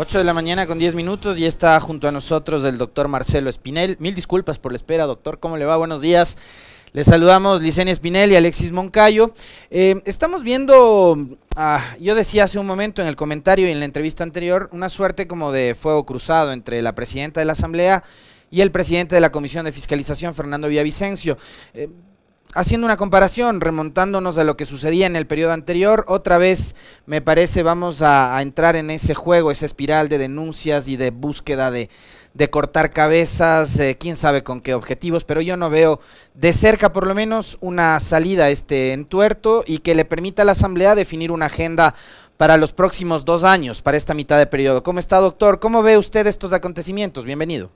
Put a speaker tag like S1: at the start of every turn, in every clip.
S1: 8 de la mañana con 10 minutos y está junto a nosotros el doctor Marcelo Espinel. Mil disculpas por la espera, doctor. ¿Cómo le va? Buenos días. Les saludamos Licenia Espinel y Alexis Moncayo. Estamos viendo, yo decía hace un momento en el comentario y en la entrevista anterior, una suerte como de fuego cruzado entre la presidenta de la Asamblea y el presidente de la Comisión de Fiscalización, Fernando Villavicencio. Haciendo una comparación, remontándonos a lo que sucedía en el periodo anterior, otra vez me parece vamos a entrar en ese juego, esa espiral de denuncias y de búsqueda de cortar cabezas, quién sabe con qué objetivos, pero yo no veo de cerca por lo menos una salida a este entuerto y que le permita a la Asamblea definir una agenda para los próximos 2 años, para esta mitad de periodo. ¿Cómo está, doctor? ¿Cómo ve usted estos acontecimientos? Bienvenido.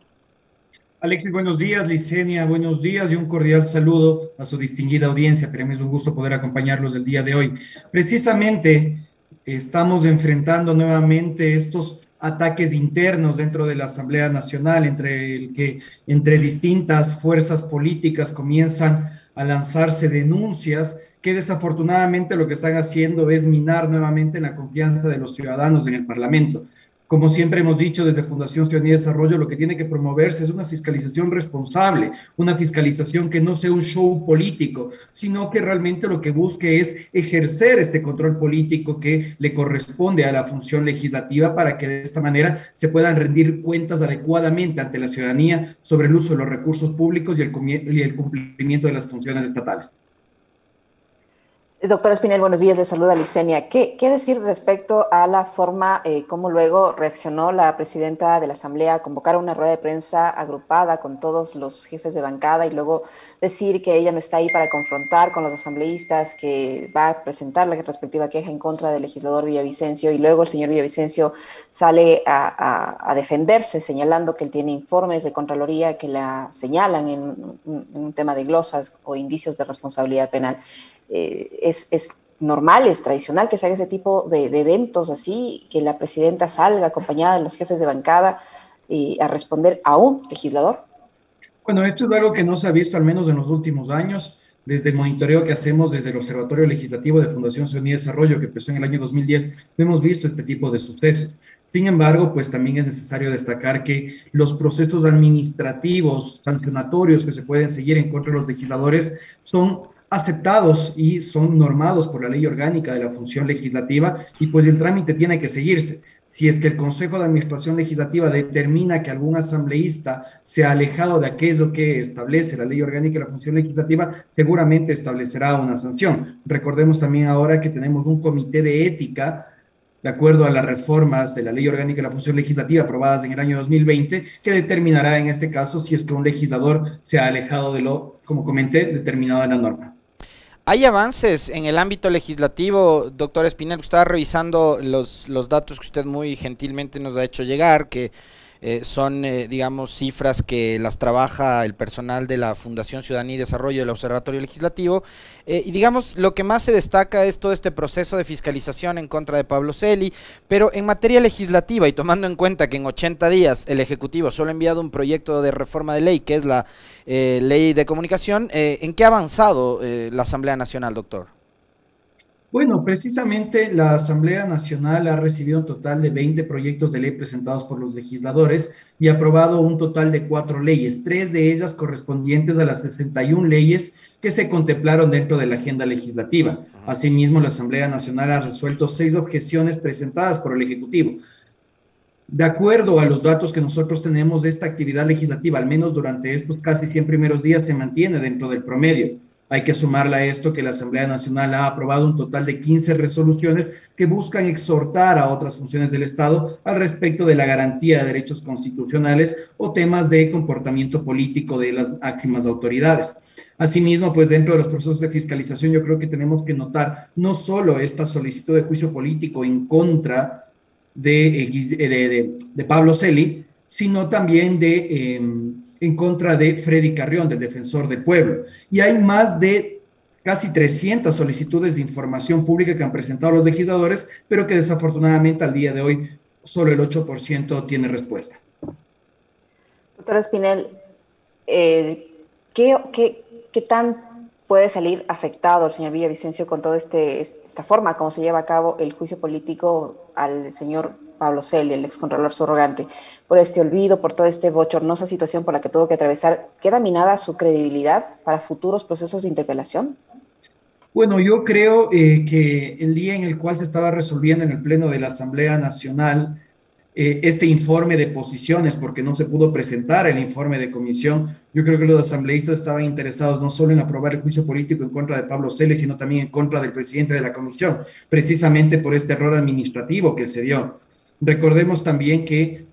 S2: Alexis, buenos días. Licenia, buenos días y un cordial saludo a su distinguida audiencia. Para mí es un gusto poder acompañarlos el día de hoy. Precisamente estamos enfrentando nuevamente estos ataques internos dentro de la Asamblea Nacional, entre distintas fuerzas políticas comienzan a lanzarse denuncias que desafortunadamente lo que están haciendo es minar nuevamente la confianza de los ciudadanos en el Parlamento. Como siempre hemos dicho desde Fundación Ciudadanía y Desarrollo, lo que tiene que promoverse es una fiscalización responsable, una fiscalización que no sea un show político, sino que realmente lo que busque es ejercer este control político que le corresponde a la función legislativa para que de esta manera se puedan rendir cuentas adecuadamente ante la ciudadanía sobre el uso de los recursos públicos y el cumplimiento de las funciones estatales.
S3: Doctor Espinel, buenos días, le saluda Licenia. ¿Qué decir respecto a la forma cómo luego reaccionó la presidenta de la Asamblea a convocar una rueda de prensa agrupada con todos los jefes de bancada y luego decir que ella no está ahí para confrontar con los asambleístas, que va a presentar la respectiva queja en contra del legislador Villavicencio y luego el señor Villavicencio sale a defenderse señalando que él tiene informes de Contraloría que la señalan en un tema de glosas o indicios de responsabilidad penal? Es normal, es tradicional que se haga ese tipo de eventos así, que la presidenta salga acompañada de los jefes de bancada a responder a un legislador.
S2: Bueno, esto es algo que no se ha visto al menos en los últimos años. Desde el monitoreo que hacemos desde el Observatorio Legislativo de Fundación Ciudadanía y Desarrollo, que empezó en el año 2010, hemos visto este tipo de sucesos. Sin embargo, pues también es necesario destacar que los procesos administrativos, sancionatorios que se pueden seguir en contra de los legisladores son aceptados y son normados por la ley orgánica de la función legislativa y pues el trámite tiene que seguirse. Si es que el Consejo de Administración Legislativa determina que algún asambleísta se ha alejado de aquello que establece la ley orgánica de la función legislativa, seguramente establecerá una sanción. Recordemos también ahora que tenemos un comité de ética de acuerdo a las reformas de la Ley Orgánica de la Función Legislativa aprobadas en el año 2020, que determinará en este caso si es que un legislador se ha alejado de lo, como comenté, determinado en la norma.
S1: ¿Hay avances en el ámbito legislativo, doctor Espinel? Estaba revisando los datos que usted muy gentilmente nos ha hecho llegar, que son, digamos, cifras que las trabaja el personal de la Fundación Ciudadanía y Desarrollo del Observatorio Legislativo, y digamos, lo que más se destaca es todo este proceso de fiscalización en contra de Pablo Celi, pero en materia legislativa y tomando en cuenta que en 80 días el Ejecutivo solo ha enviado un proyecto de reforma de ley, que es la ley de comunicación, ¿en qué ha avanzado la Asamblea Nacional, doctor?
S2: Bueno, precisamente la Asamblea Nacional ha recibido un total de 20 proyectos de ley presentados por los legisladores y ha aprobado un total de 4 leyes, 3 de ellas correspondientes a las 61 leyes que se contemplaron dentro de la agenda legislativa. Asimismo, la Asamblea Nacional ha resuelto 6 objeciones presentadas por el Ejecutivo. De acuerdo a los datos que nosotros tenemos, esta actividad legislativa, al menos durante estos casi 100 primeros días, se mantiene dentro del promedio. Hay que sumarle a esto que la Asamblea Nacional ha aprobado un total de 15 resoluciones que buscan exhortar a otras funciones del Estado al respecto de la garantía de derechos constitucionales o temas de comportamiento político de las máximas autoridades. Asimismo, pues dentro de los procesos de fiscalización yo creo que tenemos que notar no solo esta solicitud de juicio político en contra de Pablo Celi, sino también en contra de Freddy Carrión, del Defensor del Pueblo. Y hay más de casi 300 solicitudes de información pública que han presentado los legisladores, pero que desafortunadamente al día de hoy solo el 8% tiene respuesta.
S3: Doctor Espinel, ¿qué tan puede salir afectado el señor Villavicencio con toda esta forma como se lleva a cabo el juicio político al señor Pablo Celia, el excontralor subrogante, por este olvido, por toda esta bochornosa situación por la que tuvo que atravesar, ¿queda minada su credibilidad para futuros procesos de interpelación?
S2: Bueno, yo creo que el día en el cual se estaba resolviendo en el Pleno de la Asamblea Nacional este informe de posiciones, porque no se pudo presentar el informe de comisión, yo creo que los asambleístas estaban interesados no solo en aprobar el juicio político en contra de Pablo Celes, sino también en contra del presidente de la comisión, precisamente por este error administrativo que se dio. Recordemos también que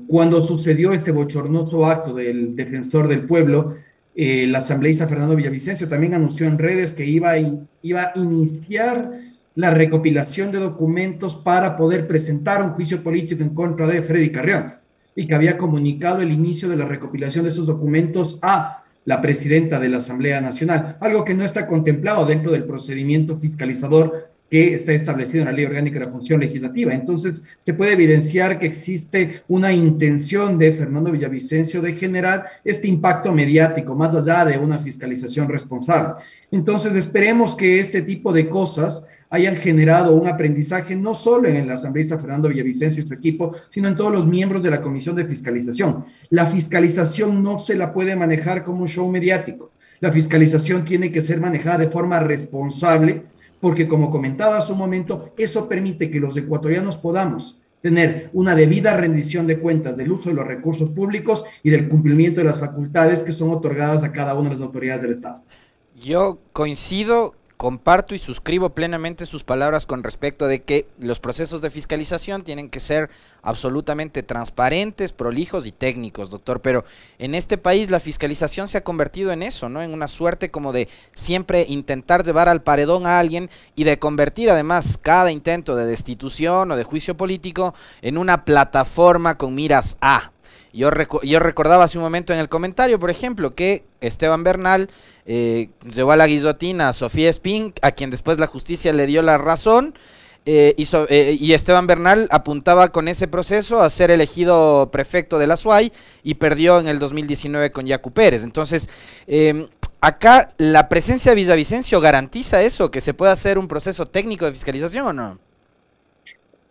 S2: cuando sucedió este bochornoso acto del defensor del pueblo, el asambleísta Fernando Villavicencio también anunció en redes que iba a iniciar la recopilación de documentos para poder presentar un juicio político en contra de Freddy Carrión y que había comunicado el inicio de la recopilación de esos documentos a la presidenta de la Asamblea Nacional, algo que no está contemplado dentro del procedimiento fiscalizador que está establecido en la Ley Orgánica de la Función Legislativa. Entonces, se puede evidenciar que existe una intención de Fernando Villavicencio de generar este impacto mediático, más allá de una fiscalización responsable. Entonces, esperemos que este tipo de cosas hayan generado un aprendizaje no solo en el asambleísta Fernando Villavicencio y su equipo, sino en todos los miembros de la Comisión de Fiscalización. La fiscalización no se la puede manejar como un show mediático. La fiscalización tiene que ser manejada de forma responsable, porque como comentaba hace un momento, eso permite que los ecuatorianos podamos tener una debida rendición de cuentas del uso de los recursos públicos y del cumplimiento de las facultades que son otorgadas a cada una de las autoridades del Estado.
S1: Yo coincido, comparto y suscribo plenamente sus palabras con respecto de que los procesos de fiscalización tienen que ser absolutamente transparentes, prolijos y técnicos, doctor, pero en este país la fiscalización se ha convertido en eso, ¿no? En una suerte como de siempre intentar llevar al paredón a alguien y de convertir además cada intento de destitución o de juicio político en una plataforma con miras a. Yo recordaba hace un momento en el comentario, por ejemplo, que Esteban Bernal llevó a la guillotina a Sofía Spink, a quien después la justicia le dio la razón, y Esteban Bernal apuntaba con ese proceso a ser elegido prefecto de la SUAY y perdió en el 2019 con Yacu Pérez. Entonces, acá la presencia de Villavicencio garantiza eso, que se pueda hacer un proceso técnico de fiscalización, ¿o no?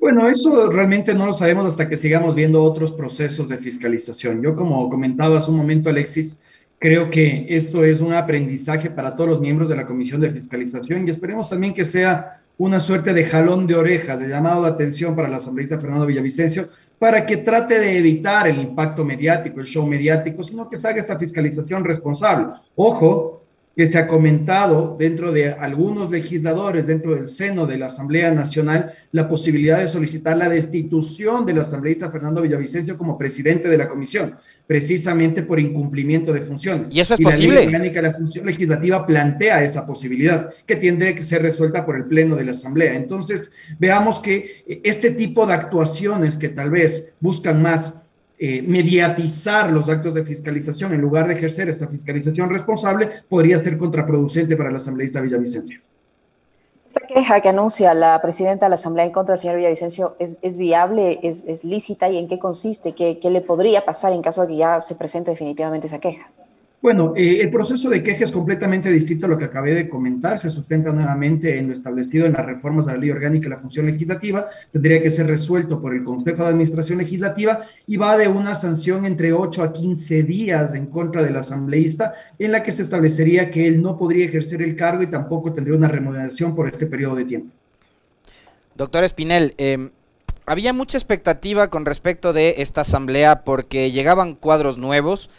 S2: Bueno, eso realmente no lo sabemos hasta que sigamos viendo otros procesos de fiscalización. Yo, como comentaba hace un momento, Alexis, creo que esto es un aprendizaje para todos los miembros de la Comisión de Fiscalización y esperemos también que sea una suerte de jalón de orejas, de llamado de atención para el asambleísta Fernando Villavicencio, para que trate de evitar el impacto mediático, el show mediático, sino que se haga esta fiscalización responsable. Ojo, que se ha comentado dentro de algunos legisladores, dentro del seno de la Asamblea Nacional, la posibilidad de solicitar la destitución del asambleísta Fernando Villavicencio como presidente de la comisión, precisamente por incumplimiento de funciones.
S1: ¿Y eso es posible?
S2: La Ley Orgánica de la Función Legislativa plantea esa posibilidad, que tendría que ser resuelta por el Pleno de la Asamblea. Entonces, veamos que este tipo de actuaciones que tal vez buscan más mediatizar los actos de fiscalización en lugar de ejercer esta fiscalización responsable, podría ser contraproducente para el asambleísta Villavicencio.
S3: ¿Esta queja que anuncia la presidenta de la Asamblea en contra del señor Villavicencio es viable, es lícita y en qué consiste? ¿Qué le podría pasar en caso de que ya se presente definitivamente esa queja?
S2: Bueno, el proceso de queja es completamente distinto a lo que acabé de comentar, se sustenta nuevamente en lo establecido en las reformas de la Ley Orgánica de la Función Legislativa, tendría que ser resuelto por el Consejo de Administración Legislativa y va de una sanción entre 8 a 15 días en contra del asambleísta, en la que se establecería que él no podría ejercer el cargo y tampoco tendría una remuneración por este periodo de tiempo.
S1: Doctor Espinel, había mucha expectativa con respecto de esta asamblea porque llegaban cuadros nuevos,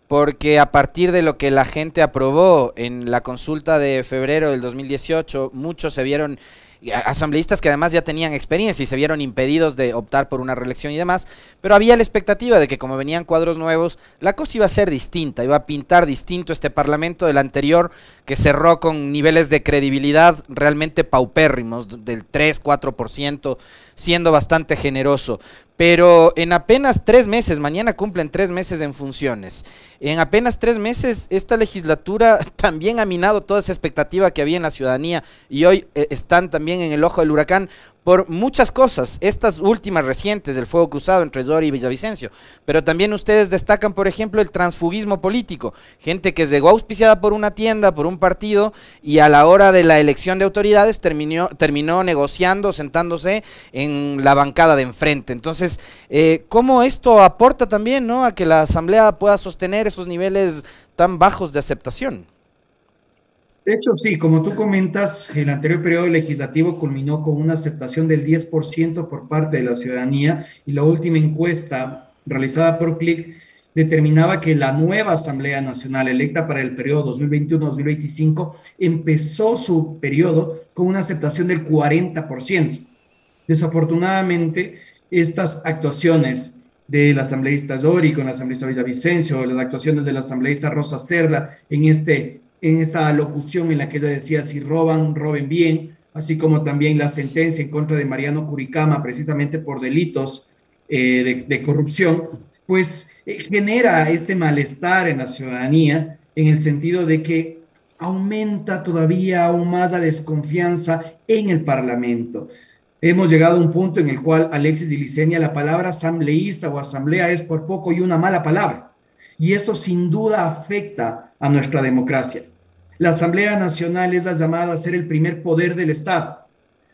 S1: porque a partir de lo que la gente aprobó en la consulta de febrero del 2018, muchos se vieron, asambleístas que además ya tenían experiencia y se vieron impedidos de optar por una reelección y demás, pero había la expectativa de que como venían cuadros nuevos, la cosa iba a ser distinta, iba a pintar distinto este parlamento del anterior, que cerró con niveles de credibilidad realmente paupérrimos, del 3-4%, siendo bastante generoso. Pero en apenas 3 meses, mañana cumplen 3 meses en funciones, en apenas 3 meses esta legislatura también ha minado toda esa expectativa que había en la ciudadanía y hoy están también en el ojo del huracán por muchas cosas, estas últimas recientes, del fuego cruzado entre Zori y Villavicencio, pero también ustedes destacan, por ejemplo, el transfugismo político, gente que llegó auspiciada por una tienda, por un partido, y a la hora de la elección de autoridades terminó negociando, sentándose en la bancada de enfrente. Entonces, ¿cómo esto aporta también, ¿no?, a que la Asamblea pueda sostener esos niveles tan bajos de aceptación?
S2: De hecho, sí, como tú comentas, el anterior periodo legislativo culminó con una aceptación del 10% por parte de la ciudadanía, y la última encuesta realizada por CLIC determinaba que la nueva Asamblea Nacional electa para el periodo 2021-2025 empezó su periodo con una aceptación del 40%. Desafortunadamente, estas actuaciones del asambleísta Zori con el asambleísta Villavicencio, las actuaciones del asambleísta Rosa Cerda en esta locución en la que ella decía: si roban, roben bien, así como también la sentencia en contra de Mariano Curicama, precisamente por delitos de corrupción, pues genera este malestar en la ciudadanía, en el sentido de que aumenta todavía aún más la desconfianza en el Parlamento. Hemos llegado a un punto en el cual, Alexis y Licenia, la palabra asambleísta o asamblea es por poco y una mala palabra. Y eso sin duda afecta a nuestra democracia. La Asamblea Nacional es la llamada a ser el primer poder del Estado,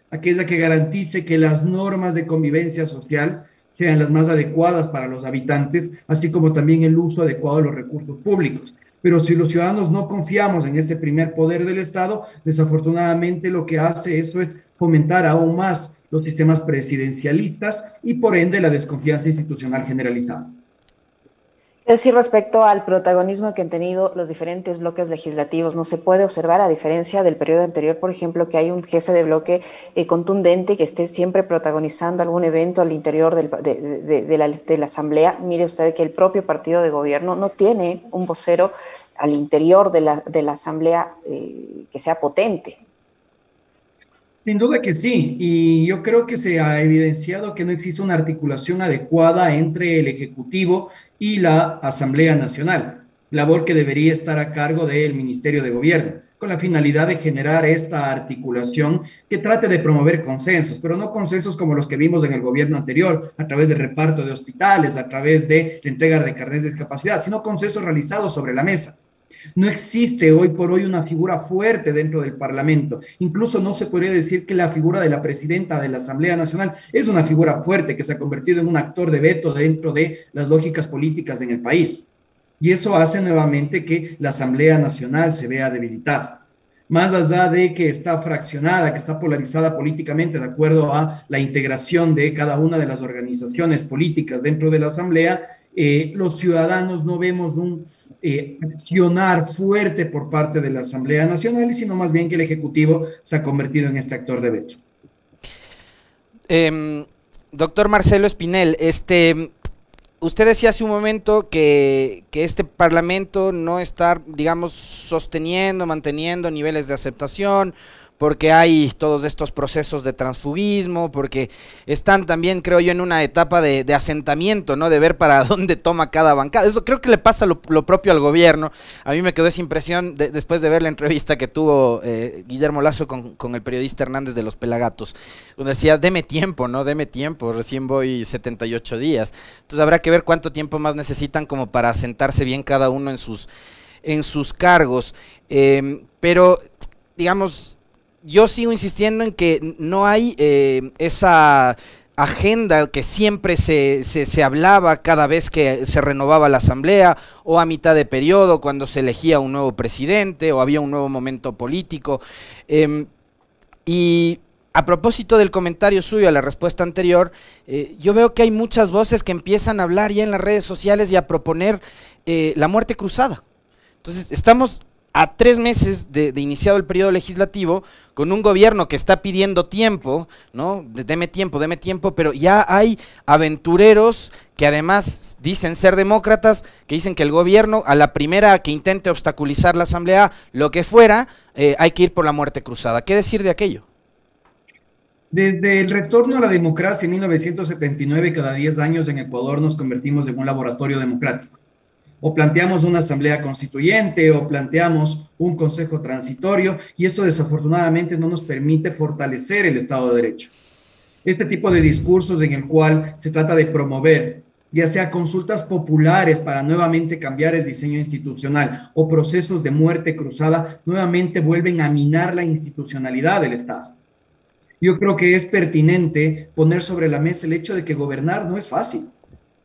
S2: aquella que garantice que las normas de convivencia social sean las más adecuadas para los habitantes, así como también el uso adecuado de los recursos públicos. Pero si los ciudadanos no confiamos en este primer poder del Estado, desafortunadamente lo que hace eso es fomentar aún más los sistemas presidencialistas y por ende la desconfianza institucional generalizada.
S3: Es decir, respecto al protagonismo que han tenido los diferentes bloques legislativos, no se puede observar, a diferencia del periodo anterior, por ejemplo, que hay un jefe de bloque contundente que esté siempre protagonizando algún evento al interior de la Asamblea. Mire usted que el propio partido de gobierno no tiene un vocero al interior de la Asamblea que sea potente.
S2: Sin duda que sí, y yo creo que se ha evidenciado que no existe una articulación adecuada entre el Ejecutivo y la Asamblea Nacional, labor que debería estar a cargo del Ministerio de Gobierno, con la finalidad de generar esta articulación que trate de promover consensos, pero no consensos como los que vimos en el gobierno anterior, a través de reparto de hospitales, a través de la entrega de carnets de discapacidad, sino consensos realizados sobre la mesa. No existe hoy por hoy una figura fuerte dentro del Parlamento. Incluso no se podría decir que la figura de la presidenta de la Asamblea Nacional es una figura fuerte que se ha convertido en un actor de veto dentro de las lógicas políticas en el país. Y eso hace nuevamente que la Asamblea Nacional se vea debilitada. Más allá de que está fraccionada, que está polarizada políticamente de acuerdo a la integración de cada una de las organizaciones políticas dentro de la Asamblea, los ciudadanos no vemos un accionar fuerte por parte de la Asamblea Nacional, sino más bien que el Ejecutivo se ha convertido en este actor de veto.
S1: Doctor Marcelo Espinel, usted decía hace un momento que este Parlamento no está, digamos, manteniendo niveles de aceptación, porque hay todos estos procesos de transfugismo, porque están también, creo yo, en una etapa de asentamiento, ¿no?, de ver para dónde toma cada bancada. Eso creo que le pasa lo propio al gobierno. A mí me quedó esa impresión después de ver la entrevista que tuvo Guillermo Lazo con el periodista Hernández de los Pelagatos, donde decía: deme tiempo, ¿no? Deme tiempo, recién voy 78 días. Entonces habrá que ver cuánto tiempo más necesitan como para asentarse bien cada uno en sus cargos. Pero, digamos, yo sigo insistiendo en que no hay esa agenda que siempre se hablaba cada vez que se renovaba la Asamblea, o a mitad de periodo cuando se elegía un nuevo presidente o había un nuevo momento político. Y a propósito del comentario suyo a la respuesta anterior, yo veo que hay muchas voces que empiezan a hablar ya en las redes sociales y a proponer la muerte cruzada. Entonces estamos a 3 meses de iniciado el periodo legislativo, con un gobierno que está pidiendo tiempo, ¿no? Deme tiempo, pero ya hay aventureros que además dicen ser demócratas, que dicen que el gobierno, a la primera que intente obstaculizar la Asamblea, lo que fuera, hay que ir por la muerte cruzada. ¿Qué decir de aquello?
S2: Desde el retorno a la democracia en 1979, cada 10 años en Ecuador nos convertimos en un laboratorio democrático. O planteamos una asamblea constituyente o planteamos un consejo transitorio, y esto desafortunadamente no nos permite fortalecer el Estado de Derecho. Este tipo de discursos en el cual se trata de promover, ya sea consultas populares para nuevamente cambiar el diseño institucional o procesos de muerte cruzada, nuevamente vuelven a minar la institucionalidad del Estado. Yo creo que es pertinente poner sobre la mesa el hecho de que gobernar no es fácil.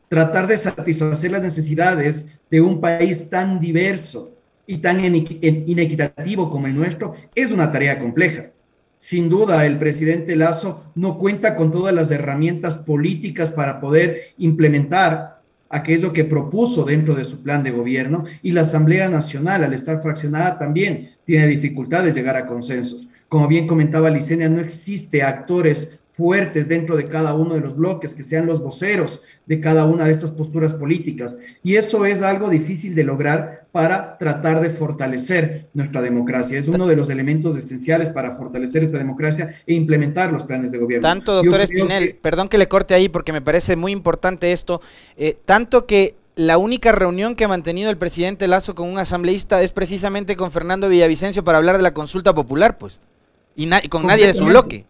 S2: Tratar de satisfacer las necesidades de un país tan diverso y tan inequitativo como el nuestro es una tarea compleja. Sin duda, el presidente Lasso no cuenta con todas las herramientas políticas para poder implementar aquello que propuso dentro de su plan de gobierno, y la Asamblea Nacional, al estar fraccionada, también tiene dificultades de llegar a consensos. Como bien comentaba Licenia, no existe actores fuertes dentro de cada uno de los bloques, que sean los voceros de cada una de estas posturas políticas. Y eso es algo difícil de lograr para tratar de fortalecer nuestra democracia. Es uno de los elementos esenciales para fortalecer esta democracia e implementar los planes de gobierno.
S1: Tanto, doctor Espinel, perdón que le corte ahí porque me parece muy importante esto, tanto que la única reunión que ha mantenido el presidente Lasso con un asambleísta es precisamente con Fernando Villavicencio para hablar de la consulta popular, pues, y con nadie de su bloque.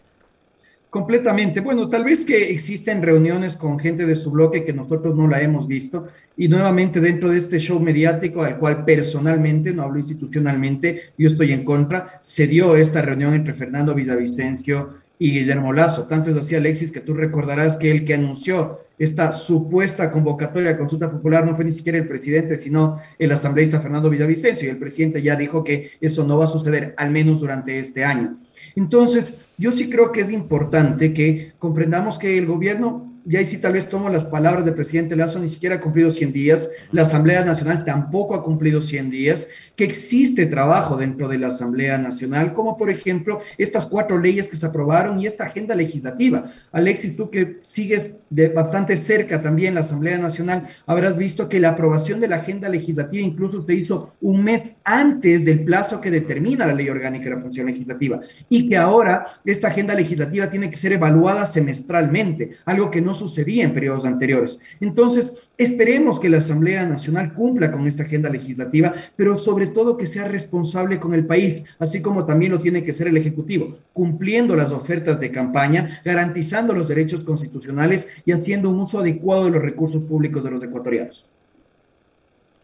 S2: Completamente. Bueno, tal vez que existen reuniones con gente de su bloque que nosotros no la hemos visto, y nuevamente dentro de este show mediático al cual personalmente, no hablo institucionalmente, yo estoy en contra, se dio esta reunión entre Fernando Villavicencio y Guillermo Lasso. Tanto es así, Alexis, que tú recordarás que el que anunció esta supuesta convocatoria de consulta popular no fue ni siquiera el presidente, sino el asambleísta Fernando Villavicencio, y el presidente ya dijo que eso no va a suceder, al menos durante este año. Entonces, yo sí creo que es importante que comprendamos que el gobierno, y ahí sí tal vez tomo las palabras del presidente Lasso, ni siquiera ha cumplido 100 días, la Asamblea Nacional tampoco ha cumplido 100 días, que existe trabajo dentro de la Asamblea Nacional, como por ejemplo estas 4 leyes que se aprobaron y esta agenda legislativa. Alexis, tú que sigues de bastante cerca también la Asamblea Nacional, habrás visto que la aprobación de la agenda legislativa incluso se hizo un mes antes del plazo que determina la Ley Orgánica de la Función Legislativa, y que ahora esta agenda legislativa tiene que ser evaluada semestralmente, algo que no sucedía en periodos anteriores. Entonces, esperemos que la Asamblea Nacional cumpla con esta agenda legislativa, pero sobre todo que sea responsable con el país, así como también lo tiene que ser el Ejecutivo, cumpliendo las ofertas de campaña, garantizando los derechos constitucionales y haciendo un uso adecuado de los recursos públicos de los ecuatorianos.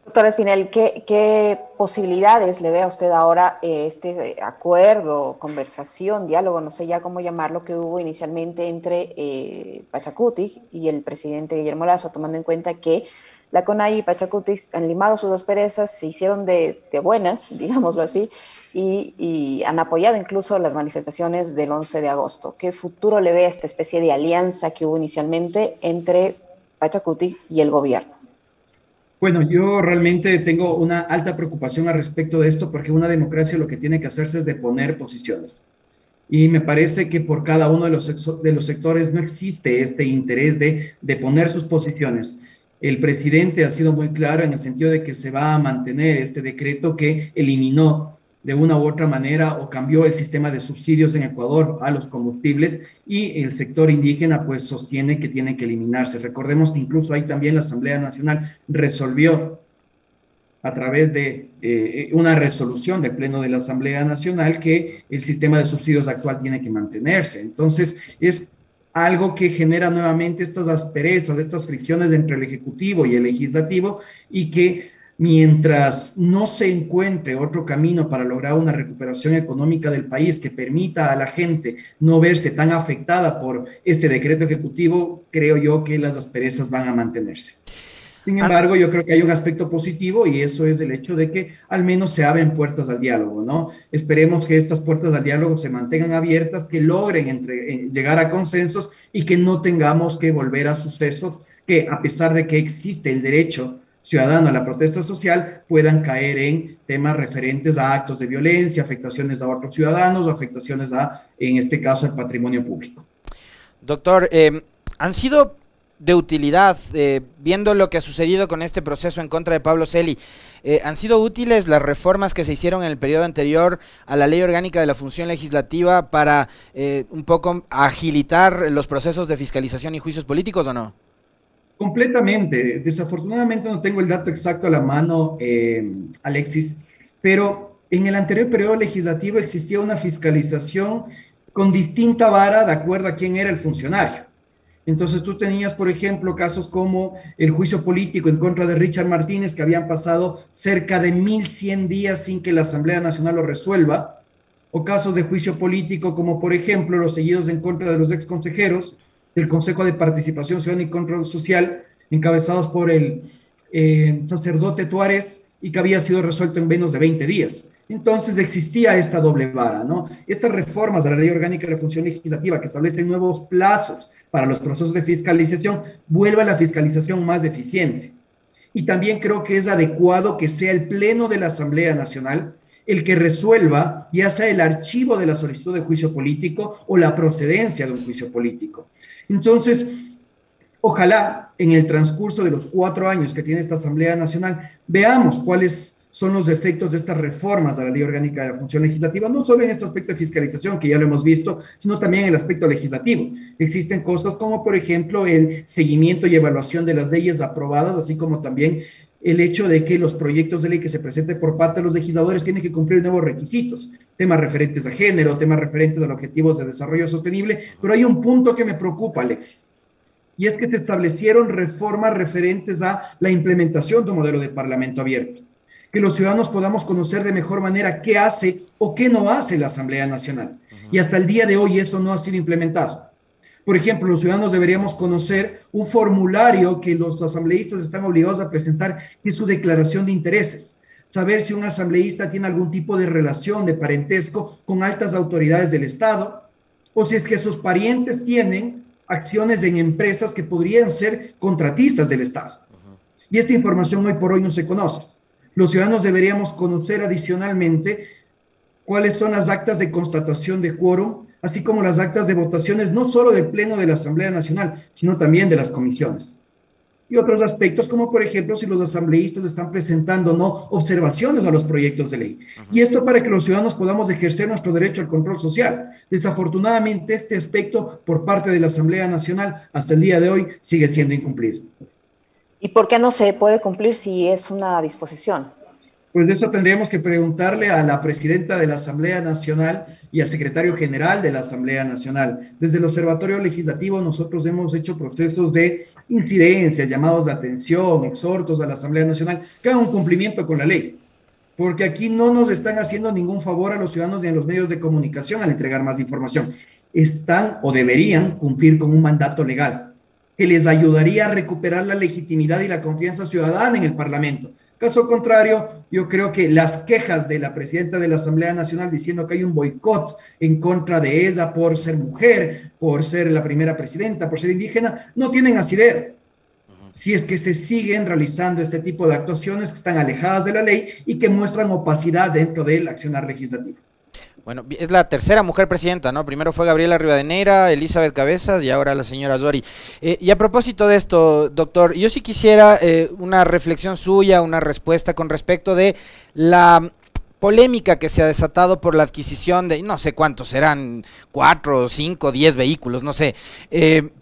S3: Doctor Espinel, ¿qué posibilidades le ve a usted ahora este acuerdo, conversación, diálogo, no sé ya cómo llamarlo, que hubo inicialmente entre Pachacuti y el presidente Guillermo Lasso, tomando en cuenta que la CONAIE y Pachacuti han limado sus asperezas, se hicieron de buenas, digámoslo así, y han apoyado incluso las manifestaciones del 11 de agosto? ¿Qué futuro le ve a esta especie de alianza que hubo inicialmente entre Pachacuti y el gobierno?
S2: Bueno, yo realmente tengo una alta preocupación al respecto de esto, porque una democracia lo que tiene que hacerse es de poner posiciones. Y me parece que por cada uno de los sectores no existe este interés de poner sus posiciones. El presidente ha sido muy claro en el sentido de que se va a mantener este decreto que eliminó de una u otra manera o cambió el sistema de subsidios en Ecuador a los combustibles, y el sector indígena pues sostiene que tiene que eliminarse. Recordemos que incluso ahí también la Asamblea Nacional resolvió a través de una resolución del Pleno de la Asamblea Nacional que el sistema de subsidios actual tiene que mantenerse. Entonces es algo que genera nuevamente estas asperezas, estas fricciones entre el Ejecutivo y el Legislativo, y que mientras no se encuentre otro camino para lograr una recuperación económica del país que permita a la gente no verse tan afectada por este decreto ejecutivo, creo yo que las asperezas van a mantenerse. Sin embargo, yo creo que hay un aspecto positivo, y eso es el hecho de que al menos se abren puertas al diálogo, ¿no? Esperemos que estas puertas al diálogo se mantengan abiertas, que logren llegar a consensos y que no tengamos que volver a sucesos que, a pesar de que existe el derecho ciudadano a la protesta social, puedan caer en temas referentes a actos de violencia, afectaciones a otros ciudadanos o afectaciones a, en este caso, al patrimonio público.
S1: Doctor, han sido de utilidad, viendo lo que ha sucedido con este proceso en contra de Pablo Celi, ¿han sido útiles las reformas que se hicieron en el periodo anterior a la Ley Orgánica de la Función Legislativa para un poco agilitar los procesos de fiscalización y juicios políticos o no?
S2: Completamente. Desafortunadamente no tengo el dato exacto a la mano, Alexis, pero en el anterior periodo legislativo existía una fiscalización con distinta vara de acuerdo a quién era el funcionario. Entonces tú tenías, por ejemplo, casos como el juicio político en contra de Richard Martínez, que habían pasado cerca de 1.100 días sin que la Asamblea Nacional lo resuelva, o casos de juicio político como, por ejemplo, los seguidos en contra de los ex consejeros del Consejo de Participación Ciudadana y Control Social, encabezados por el sacerdote Tuárez, y que había sido resuelto en menos de 20 días. Entonces existía esta doble vara, ¿no? Estas reformas de la Ley Orgánica de la Función Legislativa que establecen nuevos plazos para los procesos de fiscalización, vuelve a la fiscalización más deficiente. Y también creo que es adecuado que sea el Pleno de la Asamblea Nacional el que resuelva ya sea el archivo de la solicitud de juicio político o la procedencia de un juicio político. Entonces, ojalá en el transcurso de los 4 años que tiene esta Asamblea Nacional veamos cuáles son los efectos de estas reformas de la Ley Orgánica de la Función Legislativa, no solo en este aspecto de fiscalización, que ya lo hemos visto, sino también en el aspecto legislativo. Existen cosas como, por ejemplo, el seguimiento y evaluación de las leyes aprobadas, así como también el hecho de que los proyectos de ley que se presenten por parte de los legisladores tienen que cumplir nuevos requisitos, temas referentes a género, temas referentes a los objetivos de desarrollo sostenible, pero hay un punto que me preocupa, Alexis, y es que se establecieron reformas referentes a la implementación de un modelo de parlamento abierto, que los ciudadanos podamos conocer de mejor manera qué hace o qué no hace la Asamblea Nacional. Y hasta el día de hoy eso no ha sido implementado. Por ejemplo, los ciudadanos deberíamos conocer un formulario que los asambleístas están obligados a presentar, que es su declaración de intereses. Saber si un asambleísta tiene algún tipo de relación, de parentesco con altas autoridades del Estado, o si es que sus parientes tienen acciones en empresas que podrían ser contratistas del Estado. Y esta información hoy por hoy no se conoce. Los ciudadanos deberíamos conocer adicionalmente cuáles son las actas de constatación de quórum, así como las actas de votaciones, no solo del Pleno de la Asamblea Nacional, sino también de las comisiones. Y otros aspectos, como por ejemplo, si los asambleístas están presentando o no observaciones a los proyectos de ley. Y esto para que los ciudadanos podamos ejercer nuestro derecho al control social. Desafortunadamente, este aspecto por parte de la Asamblea Nacional hasta el día de hoy sigue siendo incumplido.
S3: ¿Y por qué no se puede cumplir si es una disposición?
S2: Pues de eso tendríamos que preguntarle a la presidenta de la Asamblea Nacional y al secretario general de la Asamblea Nacional. Desde el Observatorio Legislativo nosotros hemos hecho procesos de incidencia, llamados de atención, exhortos a la Asamblea Nacional, que hagan un cumplimiento con la ley. Porque aquí no nos están haciendo ningún favor a los ciudadanos ni a los medios de comunicación al entregar más información. Están o deberían cumplir con un mandato legal que les ayudaría a recuperar la legitimidad y la confianza ciudadana en el Parlamento. Caso contrario, yo creo que las quejas de la presidenta de la Asamblea Nacional diciendo que hay un boicot en contra de ella por ser mujer, por ser la primera presidenta, por ser indígena, no tienen asidero. Si es que se siguen realizando este tipo de actuaciones que están alejadas de la ley y que muestran opacidad dentro del accionar legislativo.
S1: Bueno, es la tercera mujer presidenta, ¿no? Primero fue Gabriela Rivadeneira, Elizabeth Cabezas y ahora la señora Zori. Y a propósito de esto, doctor, yo sí quisiera una reflexión suya, una respuesta con respecto de la polémica que se ha desatado por la adquisición de, no sé cuántos serán, 4, 5, 10 vehículos, no sé,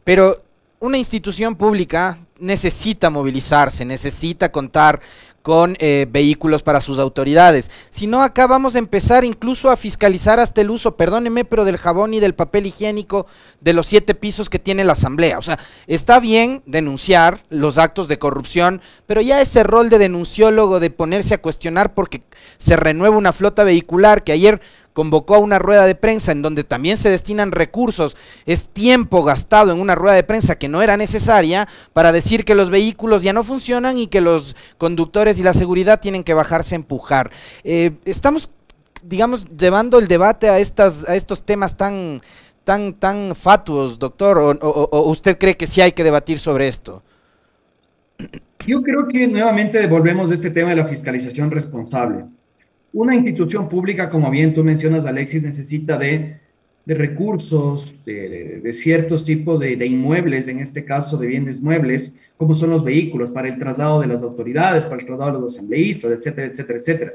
S1: pero una institución pública necesita movilizarse, necesita contar con vehículos para sus autoridades. Si no, acá vamos a empezar incluso a fiscalizar hasta el uso, perdóneme, pero del jabón y del papel higiénico de los 7 pisos que tiene la Asamblea. O sea, está bien denunciar los actos de corrupción, pero ya ese rol de denunciólogo, de ponerse a cuestionar porque se renueva una flota vehicular que ayer convocó a una rueda de prensa en donde también se destinan recursos, es tiempo gastado en una rueda de prensa que no era necesaria para decir que los vehículos ya no funcionan y que los conductores y la seguridad tienen que bajarse a empujar. Estamos, digamos, llevando el debate a estos temas tan fatuos, doctor, o usted cree que sí hay que debatir sobre esto?
S2: Yo creo que nuevamente volvemos a este tema de la fiscalización responsable. Una institución pública, como bien tú mencionas, Alexis, necesita de recursos, de ciertos tipos de inmuebles, en este caso de bienes muebles, como son los vehículos, para el traslado de las autoridades, para el traslado de los asambleístas, etcétera, etcétera, etcétera.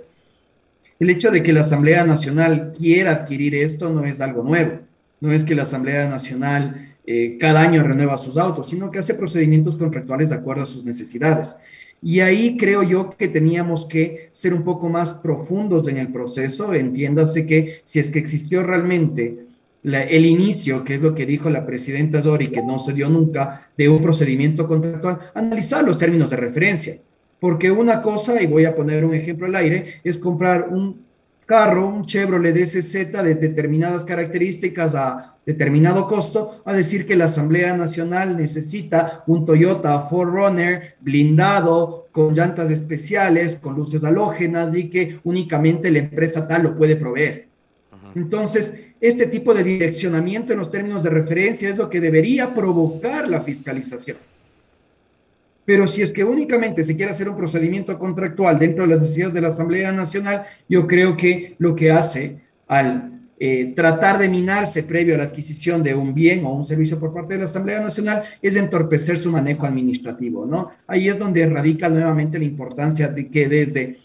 S2: El hecho de que la Asamblea Nacional quiera adquirir esto no es algo nuevo. No es que la Asamblea Nacional cada año renueva sus autos, sino que hace procedimientos contractuales de acuerdo a sus necesidades. Y ahí creo yo que teníamos que ser un poco más profundos en el proceso. Entiéndase que si es que existió realmente el inicio, que es lo que dijo la presidenta Dori, que no se dio nunca, de un procedimiento contractual, analizar los términos de referencia. Porque una cosa, y voy a poner un ejemplo al aire, es comprar un carro, un Chevrolet DSZ de determinadas características a determinado costo, a decir que la Asamblea Nacional necesita un Toyota 4Runner blindado, con llantas especiales, con luces halógenas, y que únicamente la empresa tal lo puede proveer. Entonces, este tipo de direccionamiento en los términos de referencia es lo que debería provocar la fiscalización. Pero si es que únicamente se quiere hacer un procedimiento contractual dentro de las necesidades de la Asamblea Nacional, yo creo que lo que hace al tratar de minarse previo a la adquisición de un bien o un servicio por parte de la Asamblea Nacional es entorpecer su manejo administrativo, ¿no? Ahí es donde radica nuevamente la importancia de que desde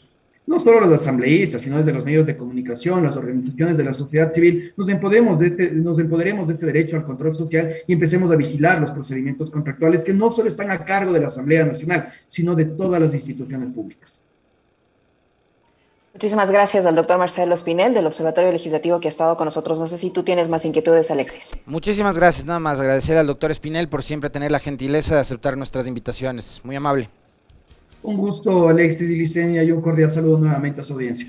S2: no solo los asambleístas, sino desde los medios de comunicación, las organizaciones de la sociedad civil, nos empoderemos de este derecho al control social y empecemos a vigilar los procedimientos contractuales que no solo están a cargo de la Asamblea Nacional, sino de todas las instituciones públicas.
S3: Muchísimas gracias al doctor Marcelo Espinel del Observatorio Legislativo que ha estado con nosotros. No sé si tú tienes más inquietudes, Alexis.
S1: Muchísimas gracias, nada más agradecer al doctor Espinel por siempre tener la gentileza de aceptar nuestras invitaciones. Muy amable.
S2: Un gusto, Alexis y Licenia, y un cordial saludo nuevamente a su audiencia.